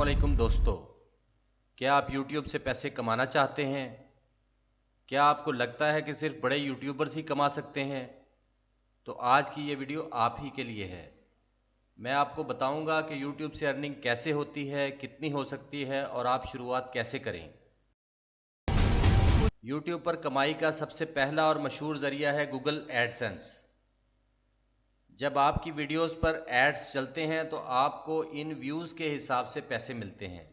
अस्सलामुअलैकुम दोस्तों, क्या आप YouTube से पैसे कमाना चाहते हैं? क्या आपको लगता है कि सिर्फ बड़े यूट्यूबर्स ही कमा सकते हैं? तो आज की ये वीडियो आप ही के लिए है। मैं आपको बताऊंगा कि YouTube से अर्निंग कैसे होती है, कितनी हो सकती है और आप शुरुआत कैसे करें। YouTube पर कमाई का सबसे पहला और मशहूर ज़रिया है गूगल एडसेंस। जब आपकी वीडियोस पर एड्स चलते हैं तो आपको इन व्यूज़ के हिसाब से पैसे मिलते हैं,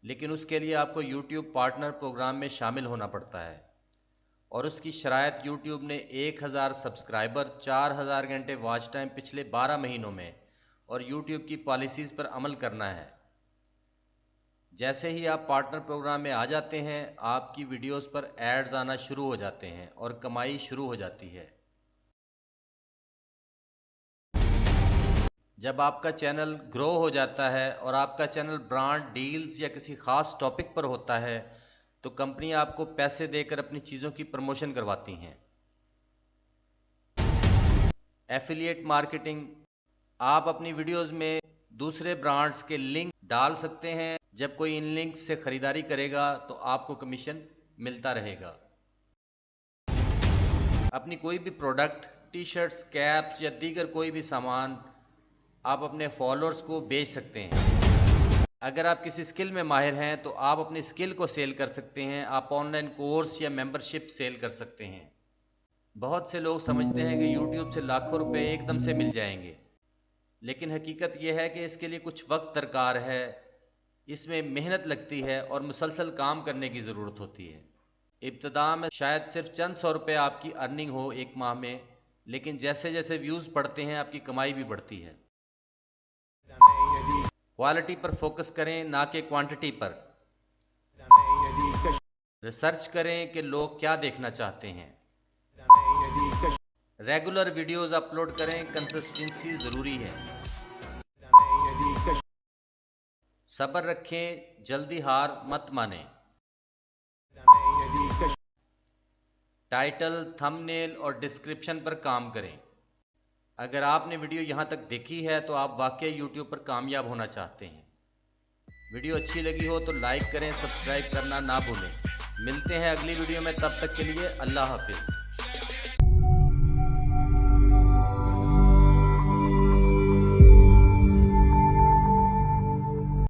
लेकिन उसके लिए आपको YouTube पार्टनर प्रोग्राम में शामिल होना पड़ता है और उसकी शराइत YouTube ने 1000 सब्सक्राइबर, 4000 घंटे वॉच टाइम पिछले 12 महीनों में और YouTube की पॉलिसीज़ पर अमल करना है। जैसे ही आप पार्टनर प्रोग्राम में आ जाते हैं, आपकी वीडियोस पर एड्स आना शुरू हो जाते हैं और कमाई शुरू हो जाती है। जब आपका चैनल ग्रो हो जाता है और आपका चैनल ब्रांड डील्स या किसी ख़ास टॉपिक पर होता है तो कंपनी आपको पैसे देकर अपनी चीज़ों की प्रमोशन करवाती हैं। एफिलिएट मार्केटिंग, आप अपनी वीडियोस में दूसरे ब्रांड्स के लिंक डाल सकते हैं। जब कोई इन लिंक्स से ख़रीदारी करेगा तो आपको कमीशन मिलता रहेगा। अपनी कोई भी प्रोडक्ट, टी शर्ट्स, कैप्स या दीगर कोई भी सामान आप अपने फॉलोअर्स को बेच सकते हैं। अगर आप किसी स्किल में माहिर हैं तो आप अपनी स्किल को सेल कर सकते हैं। आप ऑनलाइन कोर्स या मेंबरशिप सेल कर सकते हैं। बहुत से लोग समझते हैं कि YouTube से लाखों रुपए एकदम से मिल जाएंगे, लेकिन हकीकत यह है कि इसके लिए कुछ वक्त दरकार है। इसमें मेहनत लगती है और मुसलसल काम करने की ज़रूरत होती है। इब्तिदा में शायद सिर्फ चंद सौ रुपये आपकी अर्निंग हो एक माह में, लेकिन जैसे जैसे व्यूज़ बढ़ते हैं आपकी कमाई भी बढ़ती है। क्वालिटी पर फोकस करें, ना कि क्वांटिटी पर। रिसर्च करें कि लोग क्या देखना चाहते हैं। रेगुलर वीडियोस अपलोड करें, कंसिस्टेंसी ज़रूरी है। सब्र रखें, जल्दी हार मत मानें। टाइटल, थंबनेल और डिस्क्रिप्शन पर काम करें। अगर आपने वीडियो यहाँ तक देखी है तो आप वाकई YouTube पर कामयाब होना चाहते हैं। वीडियो अच्छी लगी हो तो लाइक करें, सब्सक्राइब करना ना भूलें। मिलते हैं अगली वीडियो में, तब तक के लिए अल्लाह हाफिज़।